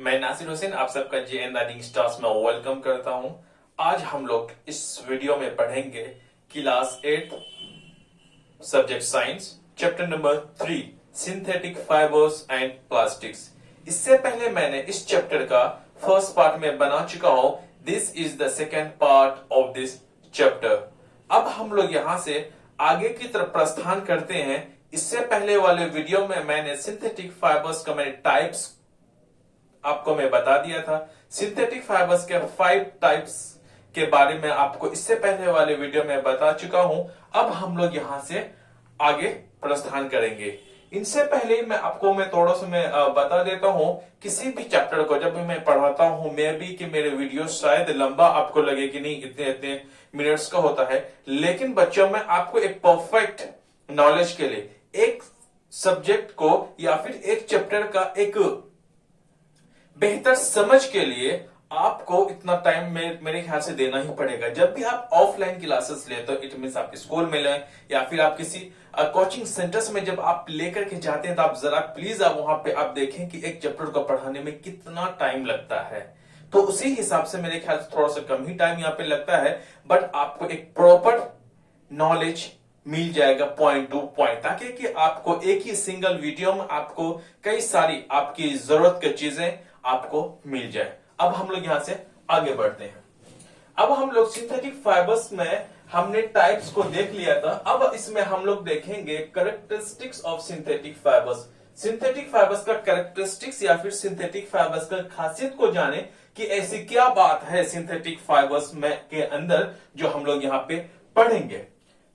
मैं नासिर हुसैन आप सबका JN लर्निंग स्टार्स में वेलकम करता हूं। आज हम लोग इस वीडियो में पढ़ेंगे class 8 subject science chapter number 3 synthetic fibres and plastics. इससे पहले मैंने इस चैप्टर का फर्स्ट पार्ट में बना चुका हूं। This is the second part of this chapter. अब हम लोग यहां से आगे की तरफ प्रस्थान करते हैं। इससे पहले वाले वीडियो में मैंने सिंथेटिक फाइबर्स का मैंने टाइप्स आपको मैं बता दिया था। सिंथेटिक फाइबर्स के 5 टाइप्स के बारे में आपको इससे पहले वाले वीडियो में बता चुका हूं। अब हम लोग यहां से आगे प्रस्थान करेंगे। इनसे पहले मैं थोड़ा सा बता देता हूं। किसी भी चैप्टर को जब भी मैं पढ़ाता हूं, मे भी कि मेरे वीडियो शायद लंबा आपको लगे कि नहीं इतने इतने मिनट्स का होता है, लेकिन बच्चों में आपको एक परफेक्ट नॉलेज के लिए एक सब्जेक्ट को या फिर एक चैप्टर का एक बेहतर समझ के लिए आपको इतना टाइम मेरे ख्याल से देना ही पड़ेगा। जब भी आप ऑफलाइन क्लासेस लेते हो, इट मींस आप स्कूल में लें या फिर आप किसी कोचिंग सेंटर्स में जब आप लेकर के जाते हैं, तो आप जरा प्लीज आप वहां पे आप देखें कि एक चैप्टर को पढ़ाने में कितना टाइम लगता है। तो उसी हिसाब से मेरे ख्याल से थोड़ा सा कम ही टाइम यहाँ पे लगता है, बट आपको एक प्रॉपर नॉलेज मिल जाएगा पॉइंट टू पॉइंट, ताकि कि आपको एक ही सिंगल वीडियो में आपको कई सारी आपकी जरूरत की चीजें आपको मिल जाए। अब हम लोग यहां से आगे बढ़ते हैं। अब हम लोग सिंथेटिक फाइबर्स में हमने टाइप्स को देख लिया था। अब इसमें हम लोग देखेंगे characteristics of synthetic fibres. Synthetic fibres का कैरेक्टरिस्टिक्स या फिर सिंथेटिक फाइबर्स का खासियत को जाने कि ऐसी क्या बात है सिंथेटिक फाइबर्स में के अंदर जो हम लोग यहाँ पे पढ़ेंगे।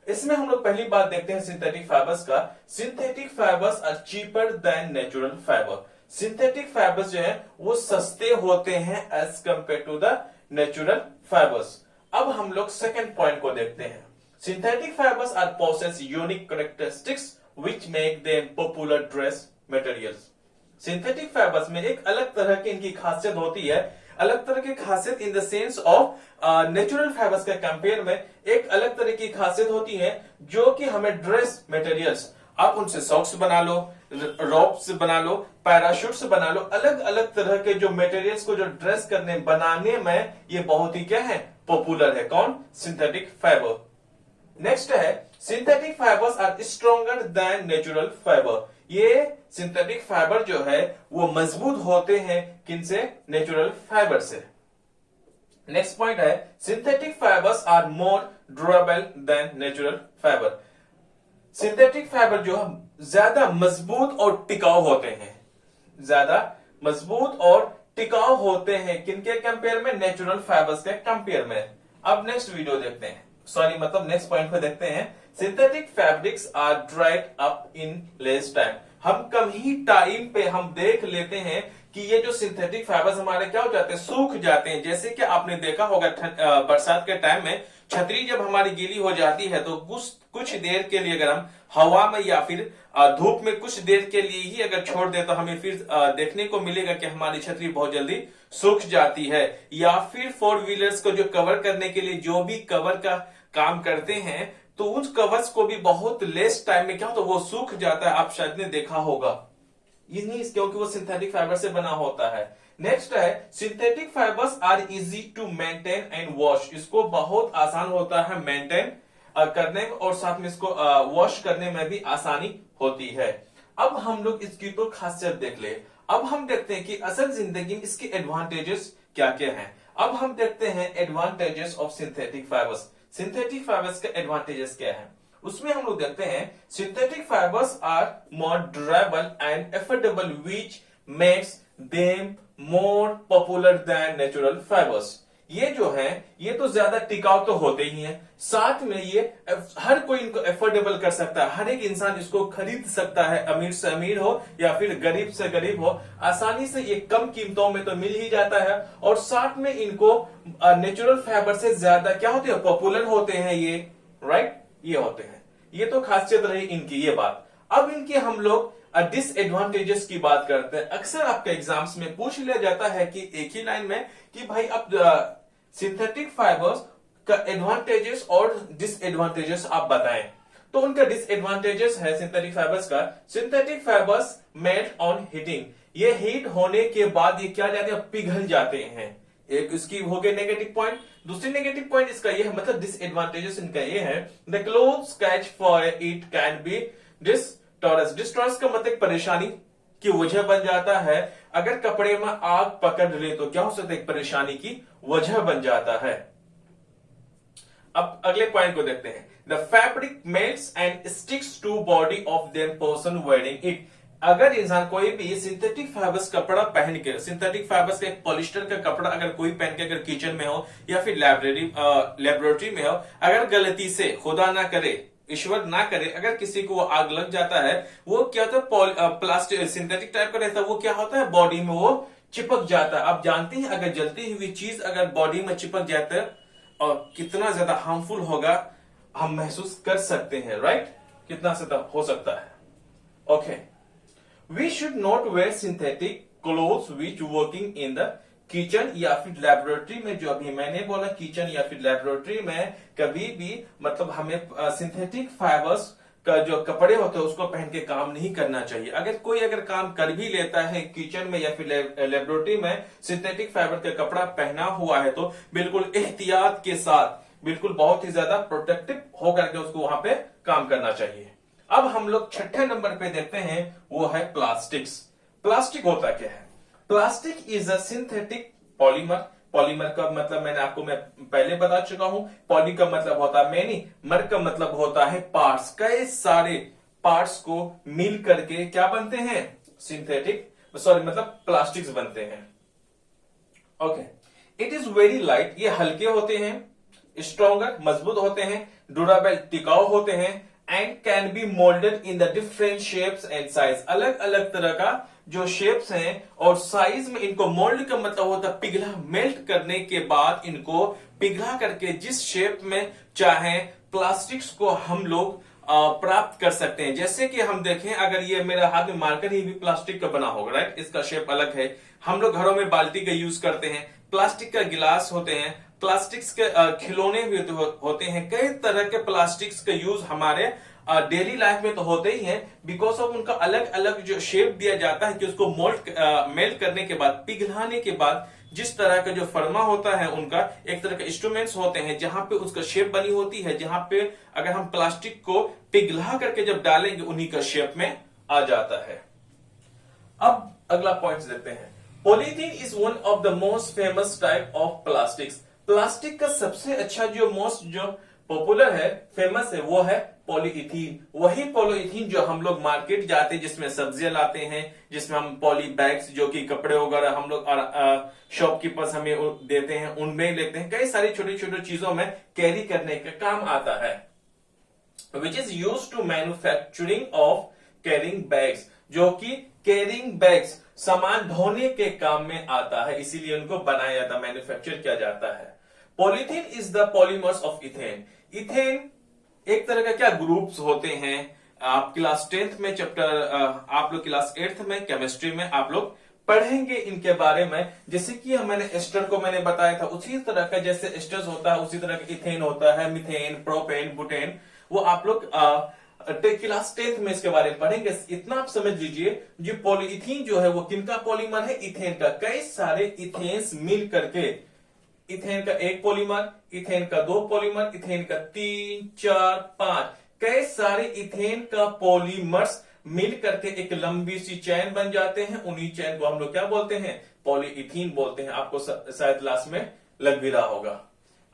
इसमें हम लोग पहली बात देखते हैं सिंथेटिक फाइबर्स का। Synthetic fibres are cheaper than natural fibre. Synthetic fibres जो है वो सस्ते होते हैं as compare to the natural fibres. अब हम लोग सेकंड पॉइंट को देखते हैं। Synthetic fibres are possess unique characteristics which make them popular dress materials. Synthetic fibres में एक अलग तरह की इनकी खासियत होती है। अलग तरह की खासियत in the sense of natural fibres के कंपेयर में एक अलग तरह की खासियत होती है, जो कि हमें ड्रेस मटेरियल्स, आप उनसे सॉक्स बना लो, रोप्स बना लो, पैराशूट्स बना लो, अलग अलग तरह के जो मटेरियल्स को जो ड्रेस करने बनाने में ये बहुत ही क्या है, पॉपुलर है। कौन? Synthetic fibre. नेक्स्ट है synthetic fibres are stronger than natural fibre. ये सिंथेटिक फाइबर जो है वो मजबूत होते हैं किनसे? नेचुरल फाइबर से। नेक्स्ट पॉइंट है synthetic fibres are more durable than natural fibre. Synthetic fibre जो ज्यादा मजबूत और टिकाऊ होते हैं, ज्यादा मजबूत और टिकाऊ होते हैं किनके कंपेयर में? नेचुरल फाइबर्स के कंपेयर में। अब नेक्स्ट वीडियो देखते हैं, नेक्स्ट पॉइंट पे देखते हैं। Synthetic fabrics are dried up in less time. हम कम ही टाइम पे हम देख लेते हैं कि ये जो सिंथेटिक फाइबर्स हमारे क्या हो जाते हैं, सूख जाते हैं। जैसे कि आपने देखा होगा बरसात के टाइम में छतरी जब हमारी गीली हो जाती है, तो कुछ देर के लिए अगर हम हवा में या फिर धूप में कुछ देर के लिए ही अगर छोड़ दे, तो हमें फिर देखने को मिलेगा कि हमारी छतरी बहुत जल्दी सूख जाती है। या फिर 4 व्हीलर्स को जो कवर करने के लिए जो भी कवर का काम करते हैं, तो उस कवर्स को भी बहुत लेस टाइम में क्या होता है, वो सूख जाता है। आप शायद ने देखा होगा, क्योंकि वो सिंथेटिक फाइबर से बना होता है। नेक्स्ट है synthetic fibres are easy to maintain and wash. इसको बहुत आसान होता है मेंटेन करने में, और साथ में इसको वॉश करने में भी आसानी होती है। अब हम लोग इसकी तो खासियत देख ले। अब हम देखते हैं कि असल जिंदगी में इसके एडवांटेजेस क्या क्या हैं। अब हम देखते हैं advantages of synthetic fibres. Synthetic fibres के एडवांटेजेस क्या है, उसमें हम लोग देखते हैं synthetic fibres are more durable and affordable which makes them more popular than natural fibres. ये जो है ये तो ज्यादा टिकाऊ तो होते ही हैं, साथ में ये हर कोई इनको एफोर्डेबल कर सकता है। हर एक इंसान इसको खरीद सकता है, अमीर से अमीर हो या फिर गरीब से गरीब हो, आसानी से ये कम कीमतों में तो मिल ही जाता है। और साथ में इनको नेचुरल फाइबर से ज्यादा क्या होते हैं, पॉपुलर होते हैं ये, राइट, ये होते हैं। ये तो खासियत रही इनकी ये बात। अब इनके हम लोग डिसएडवांटेजेस की बात करते हैं। अक्सर आपके एग्जाम्स में पूछ लिया जाता है कि एक ही लाइन में कि भाई अब सिंथेटिक फाइबर्स का एडवांटेजेस और डिसएडवांटेजेस आप बताएं। तो उनका डिसएडवांटेजेस है सिंथेटिक फाइबर्स का, synthetic fibres melt on heating. ये हीट होने के बाद ये क्या जाते हैं, पिघल जाते हैं। एक इसकी हो गई नेगेटिव पॉइंट। दूसरी नेगेटिव पॉइंट इसका ये है, मतलब डिसएडवांटेजेस इनका ये है, the clothes catch for it can be disastrous. Disastrous का मतलब परेशानी की वजह बन जाता है। अगर कपड़े में आग पकड़ ले तो क्या हो सकता है, एक परेशानी की वजह बन जाता है। अब अगले पॉइंट को देखते हैं, the fabric melts and sticks to body of them person wearing it. अगर इंसान कोई भी सिंथेटिक फाइबर्स कपड़ा पहन के, सिंथेटिक फाइबर्स का पॉलिस्टर का कपड़ा अगर कोई पहन के अगर किचन में हो या फिर लेबोरेटरी में हो, अगर गलती से, खुदा ना करे, ईश्वर ना करे, अगर किसी को आग लग जाता है, वो क्या होता है, प्लास्टिक सिंथेटिक टाइप का रहता है, वो क्या होता है, बॉडी में वो चिपक जाता है। आप जानते हैं अगर जलती हुई चीज अगर बॉडी में चिपक जाता है और कितना ज्यादा हार्मफुल होगा हम महसूस कर सकते हैं, राइट, कितना ज्यादा हो सकता है। Okay, we should not wear synthetic clothes which working in the kitchen या फिर लेबोरेटरी में। जो अभी मैंने बोला, किचन या फिर लेबोरेटरी में कभी भी मतलब हमें सिंथेटिक फाइबर्स का जो कपड़े होते हैं उसको पहन के काम नहीं करना चाहिए। अगर कोई अगर काम कर भी लेता है किचन में या फिर लेबोरेटरी में सिंथेटिक फाइबर का कपड़ा पहना हुआ है तो बिल्कुल एहतियात के साथ, बिल्कुल बहुत ही ज्यादा प्रोटेक्टिव होकर के उसको वहां पे काम करना चाहिए। अब हम लोग छठे नंबर पे देखते हैं, वो है प्लास्टिक्स। प्लास्टिक होता क्या है? Plastic is a synthetic polymer. Polymer का मतलब मैं पहले बता चुका हूं। पॉली का मतलब होता है मैनी, मर का मतलब होता है पार्ट्स। कई सारे पार्ट्स को मिल करके क्या बनते हैं, सिंथेटिक मतलब प्लास्टिक्स बनते हैं। Okay, it is very light, ये हल्के होते हैं, स्ट्रॉन्गर मजबूत होते हैं, ड्यूरेबल टिकाऊ होते हैं, and can be moulded in the different shapes and size. अलग अलग तरह का जो शेप्स हैं और साइज में इनको मोल्ड का मतलब होता है पिघला, मेल्ट करने के बाद इनको पिघला करके जिस शेप में चाहे प्लास्टिक्स को हम लोग प्राप्त कर सकते हैं। जैसे कि हम देखें, अगर ये मेरा हाथ में मार्कर ही भी प्लास्टिक का बना होगा, राइट, इसका शेप अलग है। हम लोग घरों में बाल्टी का यूज करते हैं, प्लास्टिक का गिलास होते हैं, प्लास्टिक्स के खिलौने भी होते हैं। कई तरह के प्लास्टिक्स का यूज हमारे डेली लाइफ में तो होते ही है, बिकॉज ऑफ उनका अलग अलग जो शेप दिया जाता है कि उसको मेल्ट करने के बाद, पिघलाने के बाद जिस तरह का जो फर्मा होता है, उनका एक तरह के इंस्ट्रूमेंट्स होते हैं जहां पे उसका शेप बनी होती है, जहां पे अगर हम प्लास्टिक को पिघला करके जब डालेंगे उन्हीं का शेप में आ जाता है। अब अगला पॉइंट देखते हैं, polythene is one of the most famous type of plastics. Plastic का सबसे अच्छा जो पॉपुलर है, फेमस है, वो है पॉलीइथीन। वही पॉलीइथीन जो हम लोग मार्केट जाते हैं, जिसमें सब्जियां लाते हैं, जिसमें हम पॉली बैग्स जो कि कपड़े वगैरह हम लोग शॉपकीपर्स हमें देते हैं, उनमें लेते हैं। कई सारी छोटी छोटी चीजों में कैरी करने का काम आता है, which is use to manufacturing of carrying bags, जो कि कैरिंग बैग्स सामान ढोने के काम में आता है, इसीलिए उनको बनाया जाता, मैन्युफैक्चर किया जाता है। Polythene is the polymers of ethane. Ethane एक तरह का क्या ग्रुप्स होते हैं। आप क्लास 10th में चैप्टर, आप लोग क्लास 8th में केमिस्ट्री में आप लोग पढ़ेंगे इनके बारे में। जैसे कि मैंने एस्टर को मैंने बताया था, उसी तरह का जैसे एस्टर्स होता है उसी तरह का इथेन होता है, मिथेन, प्रोपेन, बुटेन, वो आप लोग क्लास 10th में इसके बारे में पढ़ेंगे। इतना आप समझ लीजिए, जो पॉलीइथीन जो है वो किनका पॉलीमर है, इथेन का। कई सारे इथेन्स मिल करके, इथेन का एक पॉलीमर, इथेन का दो पॉलीमर, इथेन का 3, 4, 5, कई सारे इथेन का पॉलीमर्स मिल करके एक लंबी सी चैन बन जाते हैं। उन्हीं चैन को हम लोग क्या बोलते हैं, पॉलीइथीन बोलते हैं। आपको शायद क्लास में लग भी रहा होगा।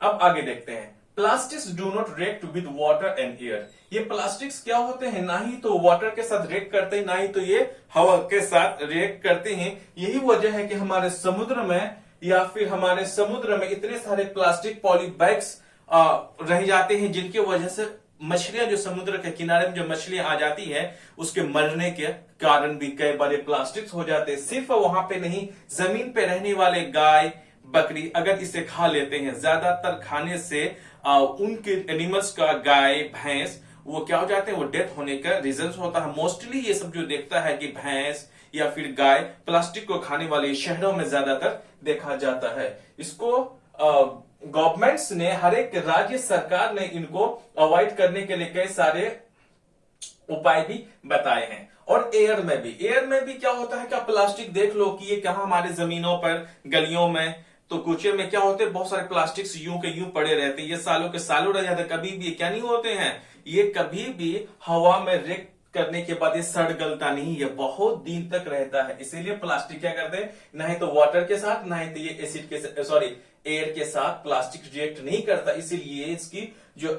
अब आगे देखते हैं, plastics do not react with water and air. ये प्लास्टिक्स क्या होते हैं, ना ही तो वाटर के साथ रिएक्ट करते हैं, ना ही तो ये हवा के साथ रिएक्ट करते हैं। यही वजह है कि हमारे समुद्र में या फिर हमारे समुद्र में इतने सारे प्लास्टिक पॉली बैग्स रह जाते हैं, जिनकी वजह से मछलियां, जो समुद्र के किनारे में जो मछलियां आ जाती है, उसके मरने के कारण भी कई बार प्लास्टिक्स हो जाते हैं। सिर्फ वहां पे नहीं, जमीन पे रहने वाले गाय, बकरी अगर इसे खा लेते हैं, ज्यादातर खाने से उनके एनिमल्स का, गाय, भैंस, वो क्या हो जाते हैं, वो डेथ होने का रीजन होता है। मोस्टली ये सब जो देखता है कि भैंस या फिर गाय प्लास्टिक को खाने वाले शहरों में ज्यादातर देखा जाता है। इसको गवर्नमेंट्स ने, हर एक राज्य सरकार ने इनको अवॉइड करने के लिए कई सारे उपाय भी बताए हैं। और एयर में भी क्या होता है, क्या प्लास्टिक देख लो कि ये कहाँ हमारे जमीनों पर, गलियों में, तो कूचे में क्या होते हैं, बहुत सारे प्लास्टिक्स यूं के यूं पड़े रहते हैं, ये सालों के सालों रह जाते हैं, कभी भी क्या नहीं होते हैं, ये कभी भी हवा में रेक करने के बाद ये सड़ गलता नहीं, ये बहुत दिन तक रहता है। इसीलिए प्लास्टिक क्या करते हैं, ना ही तो वाटर के साथ, ना ही तो ये एसिड के सॉरी एयर के साथ प्लास्टिक रिएक्ट नहीं करता, इसीलिए इसकी जो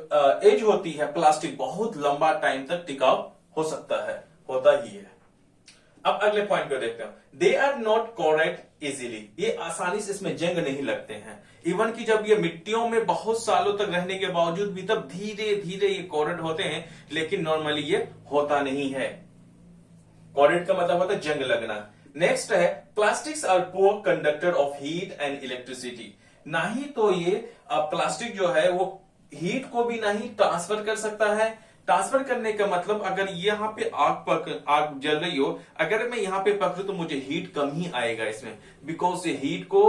एज होती है प्लास्टिक बहुत लंबा टाइम तक टिकाऊ हो सकता है, होता ही है। अब अगले पॉइंट को देखते हैं, they are not correct easily, ये आसानी से इसमें जंग नहीं लगते हैं। इवन कि जब ये मिट्टियों में बहुत सालों तक रहने के बावजूद भी तब धीरे धीरे ये कॉरेक्ट होते हैं, लेकिन नॉर्मली ये होता नहीं है। कॉरेक्ट का मतलब होता है जंग लगना। नेक्स्ट है, plastics are poor conductor of heat and electricity, ना ही तो ये प्लास्टिक जो है वो हीट को भी नहीं ट्रांसफर कर सकता है। ट्रांसफर करने का मतलब, अगर यहाँ पे आग जल रही हो, अगर मैं यहाँ पे पकड़ू तो मुझे हीट कम ही आएगा इसमें, बिकॉज ये हीट को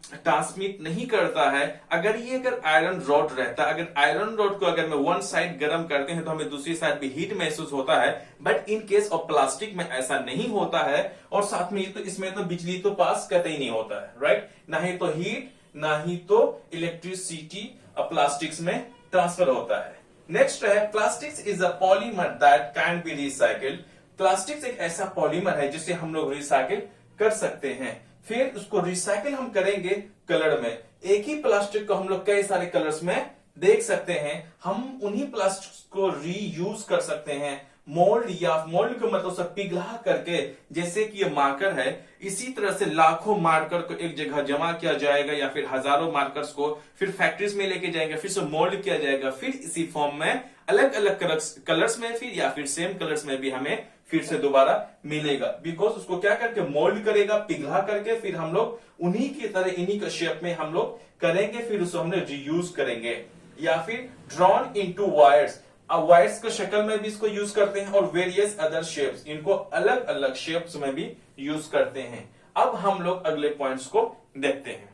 ट्रांसमिट नहीं करता है। अगर आयरन रॉड रहता, अगर आयरन रॉड को अगर मैं वन साइड गर्म करते हैं तो हमें दूसरी साइड भी हीट महसूस होता है, but in case of plastic में ऐसा नहीं होता है। और साथ में तो इसमें तो बिजली तो पास कतई नहीं होता है, राइट, ना ही तो हीट ना ही तो इलेक्ट्रिसिटी प्लास्टिक्स में ट्रांसफर होता है। नेक्स्ट है, plastics is a polymer that can be recycled, plastics एक ऐसा पॉलीमर है जिसे हम लोग रिसाइकिल कर सकते हैं। फिर उसको रिसाइकिल हम करेंगे कलर में, एक ही प्लास्टिक को हम लोग कई सारे कलर्स में देख सकते हैं, हम उन्हीं प्लास्टिक को रीयूज कर सकते हैं। मोल्ड का मतलब सब पिघला करके, जैसे कि ये मार्कर है, इसी तरह से लाखों मार्कर को एक जगह जमा किया जाएगा, या फिर हजारों मार्कर्स को फिर फैक्ट्रीज में लेके जाएंगे, फिर से मोल्ड किया जाएगा, फिर इसी फॉर्म में अलग अलग कलर्स में फिर या फिर सेम कलर्स में भी हमें फिर से दोबारा मिलेगा। बिकॉज उसको क्या करके मोल्ड करेगा, पिघला करके, फिर हम लोग उन्हीं की तरह इन्हीं का शेप में हम लोग करेंगे, फिर उसको हमने रीयूज करेंगे। या फिर ड्रॉन इनटू वायर्स, अब वायर्स के शक्ल में भी इसको यूज करते हैं, और वेरियस अदर शेप्स, इनको अलग अलग शेप्स में भी यूज करते हैं। अब हम लोग अगले पॉइंट्स को देखते हैं।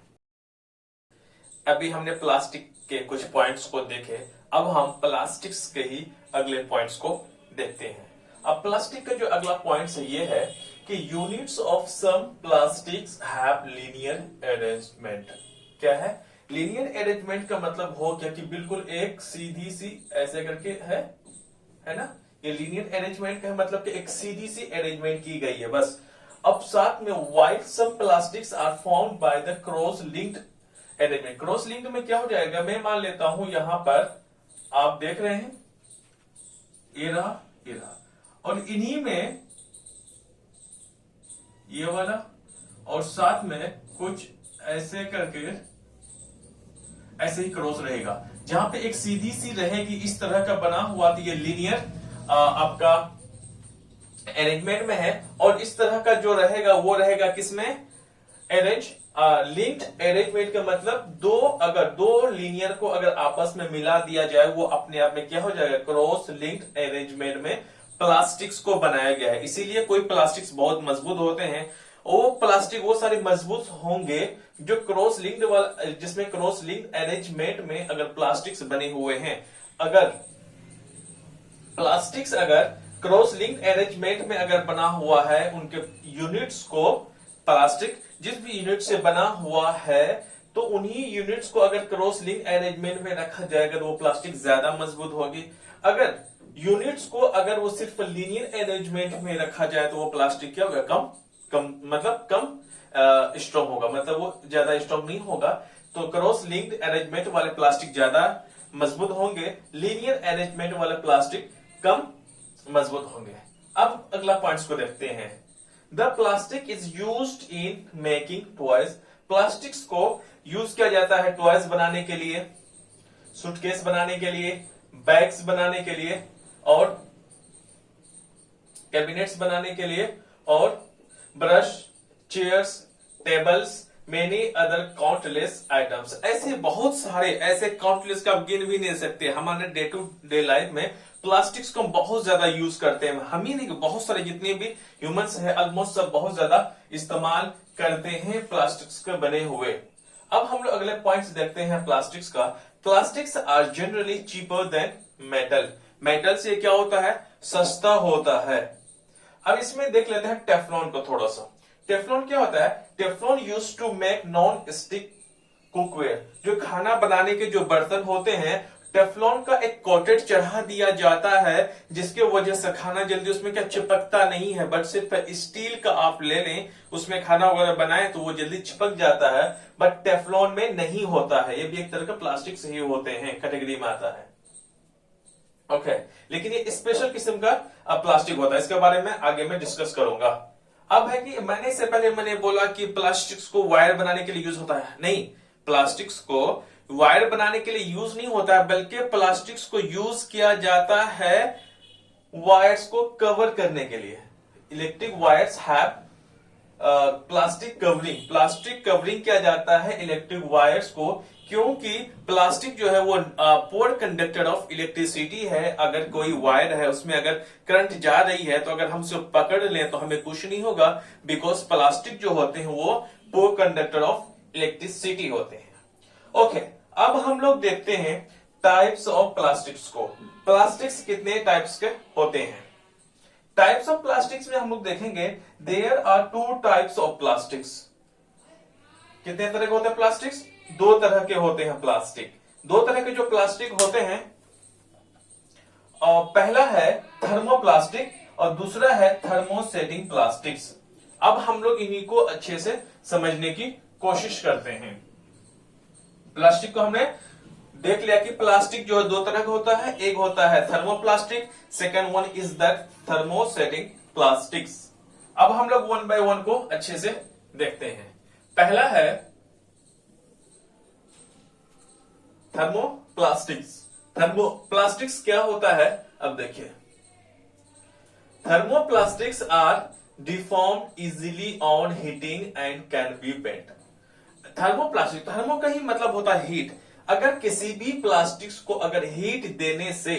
अभी हमने प्लास्टिक के कुछ पॉइंट्स को देखे, अब हम प्लास्टिक्स के ही अगले पॉइंट्स को देखते हैं। अब प्लास्टिक का जो अगला पॉइंट है ये है कि units of some plastics have linear arrangement. क्या है लीनियर अरेंजमेंट का मतलब हो क्या कि बिल्कुल एक सीधी सी ऐसे करके है ना, ये लीनियर अरेंजमेंट का मतलब कि एक सीधी सी अरेंजमेंट की गई है बस। अब साथ में while some plastics are formed by the cross linked arrangement. Cross linked में क्या हो जाएगा, मैं मान लेता हूं यहां पर आप देख रहे हैं ये रहा, और इन्हीं में ये वाला, और साथ में कुछ ऐसे करके ऐसे ही क्रॉस रहेगा, जहां पे एक सीधी सी रहेगी इस तरह का बना हुआ, तो ये लीनियर आपका अरेंजमेंट में है। और इस तरह का जो रहेगा वो रहेगा किसमें, लिंक्ड अरेंजमेंट का मतलब अगर दो लीनियर को अगर आपस में मिला दिया जाए, वो अपने आप में क्या हो जाएगा, क्रॉस लिंक्ड अरेंजमेंट में प्लास्टिक्स को बनाया गया है। इसीलिए कोई प्लास्टिक्स बहुत मजबूत होते हैं, वो प्लास्टिक वो सारे मजबूत होंगे जो क्रॉस लिंक्ड वाला, जिसमें क्रॉस लिंक्ड अरेंजमेंट में अगर प्लास्टिक्स बने हुए हैं। अगर प्लास्टिक्स अगर क्रॉस लिंक्ड अरेंजमेंट में अगर बना हुआ है, उनके यूनिट्स को, प्लास्टिक जिस भी यूनिट से बना हुआ है, तो उन्हीं यूनिट्स को अगर क्रॉस लिंक्ड अरेंजमेंट में रखा जाएगा तो वो प्लास्टिक ज्यादा मजबूत होगी। अगर यूनिट्स को अगर वो सिर्फ लीनियर अरेंजमेंट में रखा जाए तो वो प्लास्टिक क्या होगा, कम स्ट्रॉन्ग होगा, मतलब वो ज्यादा स्ट्रॉन्ग नहीं होगा। तो क्रॉस लिंक्ड अरेंजमेंट वाले प्लास्टिक ज्यादा मजबूत होंगे, लीनियर अरेंजमेंट वाले प्लास्टिक कम मजबूत होंगे। अब अगला पॉइंट्स को देखते हैं। The plastic is used in making toys, plastics को यूज किया जाता है टॉयज बनाने के लिए, सूटकेस बनाने के लिए, बैग्स बनाने के लिए, और कैबिनेट्स बनाने के लिए, और brush, chairs, tables, many other countless items. ऐसे बहुत सारे, ऐसे काउंटलेस का आप गिन भी नहीं सकते। हमारे डे टू डे लाइफ में प्लास्टिक्स को हम बहुत ज्यादा यूज करते हैं, हम ही नहीं, बहुत सारे जितने भी ह्यूमंस हैं ऑलमोस्ट सब बहुत ज्यादा इस्तेमाल करते हैं प्लास्टिक्स के बने हुए। अब हम लोग अगले पॉइंट्स देखते हैं प्लास्टिक्स का। Plastics are generally cheaper than metal. Metal से क्या होता है, सस्ता होता है। अब इसमें देख लेते हैं टेफ्लॉन को थोड़ा सा। टेफ्लॉन क्या होता है? Teflon used to make non stick cookware. जो खाना बनाने के जो बर्तन होते हैं, टेफ्लॉन का एक कोटेड चढ़ा दिया जाता है, जिसके वजह से खाना जल्दी उसमें क्या चिपकता नहीं है। बट सिर्फ स्टील का आप ले लें, उसमें खाना वगैरह बनाए तो वो जल्दी चिपक जाता है, बट टेफ्लॉन में नहीं होता है। ये भी एक तरह का प्लास्टिक से ही होते हैं, कैटेगरी में आता है। ओके, लेकिन ये स्पेशल किस्म का प्लास्टिक होता है, इसके बारे में आगे मैं डिस्कस करूंगा। अब है कि इससे पहले मैंने बोला कि प्लास्टिक्स को वायर बनाने के लिए यूज होता है। नहीं, प्लास्टिक्स को वायर बनाने के लिए यूज नहीं होता है, बल्कि प्लास्टिक्स को यूज किया जाता है वायर्स को कवर करने के लिए। Electric wires have plastic covering किया जाता है इलेक्ट्रिक वायर्स को, क्योंकि प्लास्टिक जो है वो पुअर कंडक्टर ऑफ इलेक्ट्रिसिटी है। अगर कोई वायर है उसमें अगर करंट जा रही है तो अगर हम उसे पकड़ लें तो हमें कुछ नहीं होगा, बिकॉज प्लास्टिक जो होते हैं वो पुअर कंडक्टर ऑफ इलेक्ट्रिसिटी होते हैं। ओके, अब हम लोग देखते हैं टाइप्स ऑफ प्लास्टिक्स को। प्लास्टिक्स कितने टाइप्स के होते हैं? टाइप्स ऑफ प्लास्टिक्स में हम लोग देखेंगे there are 2 types of plastics. कितने तरह के होते हैं प्लास्टिक्स? 2 तरह के होते हैं प्लास्टिक। 2 तरह के जो प्लास्टिक होते हैं, पहला है थर्मोप्लास्टिक और दूसरा है थर्मोसेटिंग प्लास्टिक्स। अब हम लोग इन्हीं को अच्छे से समझने की कोशिश करते हैं। प्लास्टिक को हमने देख लिया कि प्लास्टिक जो है 2 तरह का होता है। एक होता है thermoplastic, second one is the thermosetting plastics. अब हम लोग 1 बाय 1 को अच्छे से देखते हैं। पहला है थर्मोप्लास्टिक्स। थर्मोप्लास्टिक्स क्या होता है? अब देखिए, thermoplastics are deformed easily on heating and can be bent. Thermoplastic, thermo का ही मतलब होता है हीट। अगर किसी भी प्लास्टिक्स को अगर हीट देने से,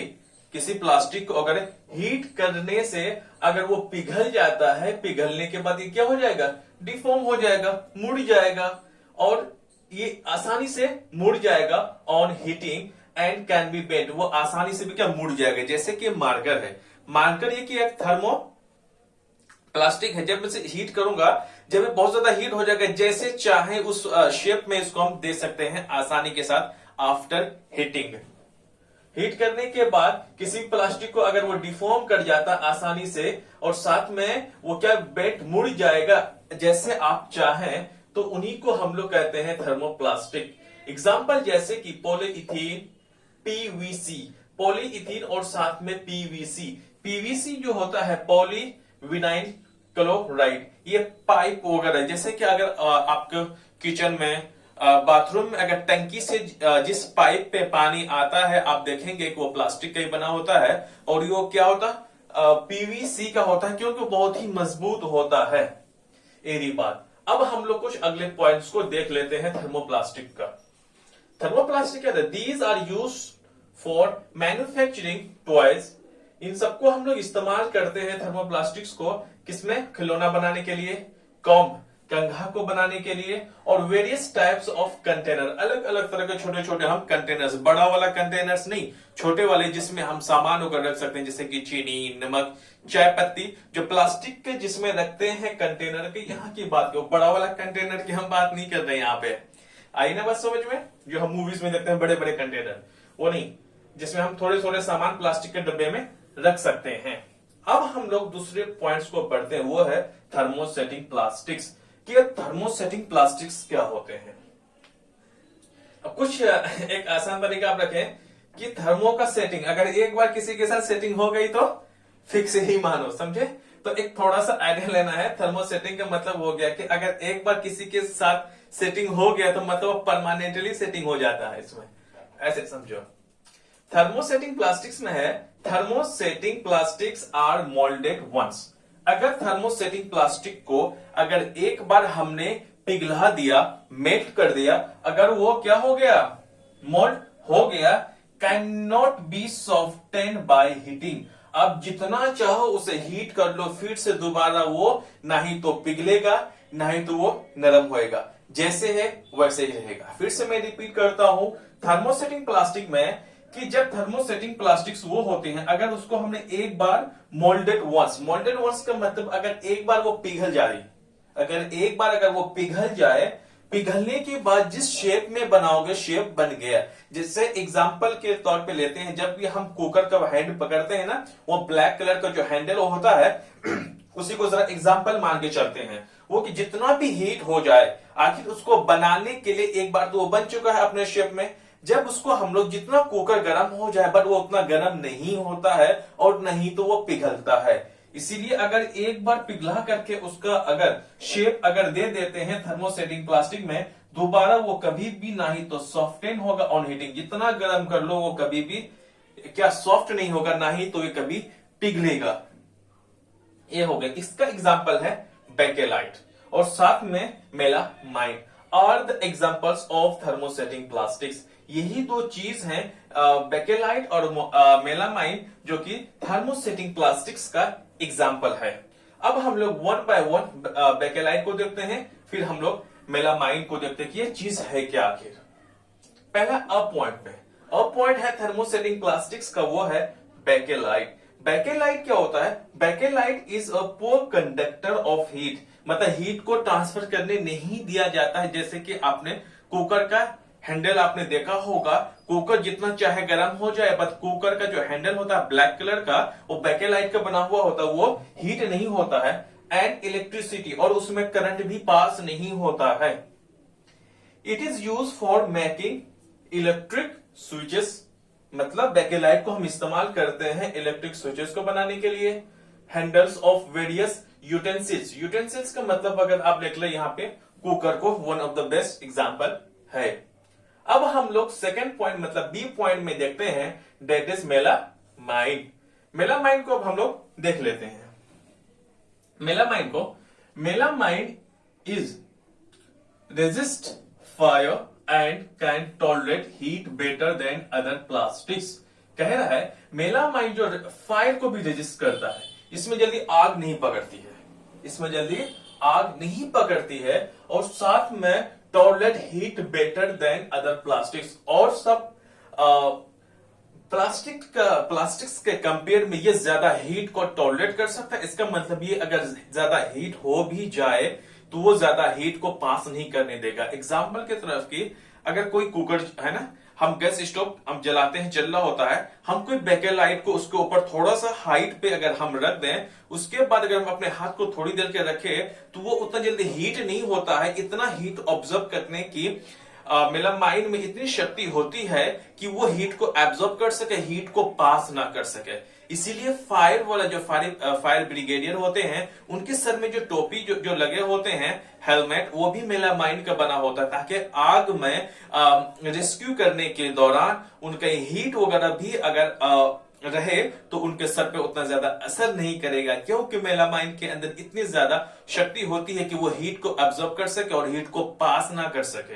किसी प्लास्टिक को अगर हीट करने से अगर वो पिघल जाता है, पिघलने के बाद ये क्या हो जाएगा? डिफॉर्म हो जाएगा, मुड़ जाएगा, और ये आसानी से मुड़ जाएगा on heating and can be bent. वो आसानी से भी क्या मुड़ जाएगा। जैसे कि मार्कर है, मार्कर ये कि एक थर्मो प्लास्टिक है, जब मैं इसे हीट करूंगा, जब ये बहुत ज्यादा हीट हो जाएगा, जैसे चाहे उस शेप में इसको हम दे सकते हैं आसानी के साथ आफ्टर हीटिंग। हीट करने के बाद किसी प्लास्टिक को अगर वो डिफॉर्म कर जाता आसानी से, और साथ में वो क्या बेंट मुड़ जाएगा जैसे आप चाहें, तो उन्हीं को हम लोग कहते हैं थर्मोप्लास्टिक। एग्जाम्पल जैसे कि पॉलीइथीन, पीवीसी, पॉलीइथीन और साथ में पीवीसी। पीवीसी जो होता है पॉली विनाइल क्लोराइड, ये पाइप वगैरह, जैसे कि अगर आपके किचन में बाथरूम में अगर टंकी से जिस पाइप पे पानी आता है, आप देखेंगे कि वो प्लास्टिक का ही बना होता है, और वो क्या होता है? पीवीसी का होता है, क्योंकि बहुत ही मजबूत होता है। एरी बात। अब हम लोग कुछ अगले पॉइंट्स को देख लेते हैं थर्मोप्लास्टिक का। थर्मोप्लास्टिक क्या है? These are use for manufacturing toys. इन सबको हम लोग इस्तेमाल करते हैं थर्मोप्लास्टिक्स को, किसमें? खिलौना बनाने के लिए, कॉम्ब कंघा को बनाने के लिए, और वेरियस टाइप्स ऑफ कंटेनर। अलग अलग तरह के छोटे छोटे हम कंटेनर्स, बड़ा वाला कंटेनर्स नहीं, छोटे वाले जिसमें हम सामान को रख सकते हैं, जैसे कि चीनी, नमक, चाय पत्ती, जो प्लास्टिक के जिसमें रखते हैं कंटेनर की। यहाँ की बात करो, बड़ा वाला कंटेनर की हम बात नहीं कर रहे हैं यहाँ पे। आई ना बस समझ में? जो हम मूवीज में देखते हैं बड़े बड़े कंटेनर, वो नहीं, जिसमें हम थोड़े थोड़े सामान प्लास्टिक के डब्बे में रख सकते हैं। अब हम लोग दूसरे पॉइंट्स को पढ़ते हैं, वो है थर्मोसेटिंग प्लास्टिक्स। कि थर्मोसेटिंग प्लास्टिक्स क्या होते हैं? अब कुछ एक आसान तरीका आप रखें कि थर्मो का सेटिंग, अगर एक बार किसी के साथ सेटिंग हो गई तो फिक्स ही मानो, समझे? तो एक थोड़ा सा आइडिया लेना है। थर्मोसेटिंग का मतलब हो गया कि अगर एक बार किसी के साथ सेटिंग हो गया तो मतलब परमानेंटली सेटिंग हो जाता है इसमें, ऐसे समझो। थर्मोसेटिंग प्लास्टिक्स में है, thermosetting plastics are moulded once. अगर थर्मोसेटिंग प्लास्टिक को अगर एक बार हमने पिघला दिया, मेल्ट कर दिया, अगर वो क्या हो गया? मोल्ड हो गया, can not be softened by heating. अब जितना चाहो उसे हीट कर लो, फिर से दोबारा वो ना ही तो पिघलेगा, ना ही तो वो नरम होएगा, जैसे है वैसे ही रहेगा। फिर से मैं रिपीट करता हूं, थर्मोसेटिंग प्लास्टिक में कि जब थर्मोसेटिंग प्लास्टिक्स वो होते हैं, अगर उसको हमने एक बार मोल्डेड वंस का मतलब अगर एक बार वो पिघल जाए, अगर वो पिघल जाए, पिघलने के बाद जिस शेप में बनाओगे शेप बन गया। जिससे एग्जांपल के तौर पे लेते हैं, जब भी हम कुकर का हैंड पकड़ते हैं ना, वो ब्लैक कलर का जो हैंडल होता है उसी को जरा एग्जांपल मान के चलते हैं, वो कि जितना भी हीट हो जाए, आखिर उसको बनाने के लिए एक बार तो वो बन चुका है अपने शेप में। जब उसको हम लोग जितना कुकर गर्म हो जाए, बट वो उतना गर्म नहीं होता है और नहीं तो वो पिघलता है। इसीलिए अगर एक बार पिघला करके उसका अगर शेप अगर दे देते हैं थर्मोसेटिंग प्लास्टिक में, दोबारा वो कभी भी ना ही तो सॉफ्टेन होगा ऑन हीटिंग, जितना गर्म कर लो वो कभी भी क्या सॉफ्ट नहीं होगा, ना ही तो ये कभी पिघलेगा। ये हो गया, इसका एग्जाम्पल है बेकेलाइट और साथ में melamine are the examples of thermosetting plastics. यही दो चीज हैं, बेकेलाइट और मेलामाइन, जो कि थर्मोसेटिंग प्लास्टिक्स का एग्जाम्पल है। अब हम लोग वन बाय वन बेकेलाइट को देखते हैं, फिर हम लोग मेलामाइन को देखते हैं कि ये चीज है क्या आखिर। पहला अ पॉइंट है थर्मोसेटिंग प्लास्टिक्स का, वो है बेकेलाइट। बेकेलाइट क्या होता है? Bakelite is a poor conductor of heat, मतलब हीट को ट्रांसफर करने नहीं दिया जाता है। जैसे कि आपने कुकर का हैंडल आपने देखा होगा, कुकर जितना चाहे गर्म हो जाए, बट कुकर का जो हैंडल होता है ब्लैक कलर का, वो बेकेलाइट का बना हुआ होता है, वो हीट नहीं होता है। एंड इलेक्ट्रिसिटी, और उसमें करंट भी पास नहीं होता है। It is use for making electric switches, मतलब बेकेलाइट को हम इस्तेमाल करते हैं इलेक्ट्रिक स्विचेस को बनाने के लिए। Handles of various utensils, utensils का मतलब अगर आप देख ले यहाँ पे कुकर को, one of the best example है। अब हम लोग सेकेंड पॉइंट मतलब बी पॉइंट में देखते हैं, दैट इज मेलामाइन। मेलामाइन को अब हम लोग देख लेते हैं। Melamine is resist fire and can tolerate heat better than other plastics. कह रहा है मेलामाइन जो फायर को भी रेजिस्ट करता है, इसमें जल्दी आग नहीं पकड़ती है, और साथ में tolerate heat better than other plastics. और सब प्लास्टिक्स के कंपेयर में ये ज्यादा हीट को टॉलरेट कर सकता है। इसका मतलब ये अगर ज्यादा हीट हो भी जाए तो वो ज्यादा हीट को पास नहीं करने देगा। एग्जाम्पल की तरफ की, अगर कोई कुकर है ना, हम गैस स्टोव हम जलाते हैं, चल रहा होता है, हम कोई बेकेलाइट को उसके ऊपर थोड़ा सा हाइट पे अगर हम रख दें, उसके बाद अगर हम अपने हाथ को थोड़ी देर के रखें, तो वो उतना जल्दी हीट नहीं होता है। इतना हीट ऑब्जर्व करने की मेलामाइन में इतनी शक्ति होती है कि वो हीट को एब्जॉर्ब कर सके, हीट को पास ना कर सके। इसीलिए फायर वाला जो फायर ब्रिगेडियर होते हैं, उनके सर में जो टोपी जो लगे होते हैं, हेलमेट, वो भी मेलामाइन का बना होता है, ताकि आग में रेस्क्यू करने के दौरान उनका हीट वगैरह भी अगर रहे तो उनके सर पे उतना ज्यादा असर नहीं करेगा, क्योंकि मेलामाइन के अंदर इतनी ज्यादा शक्ति होती है कि वो हीट को एब्जॉर्ब कर सके और हीट को पास ना कर सके।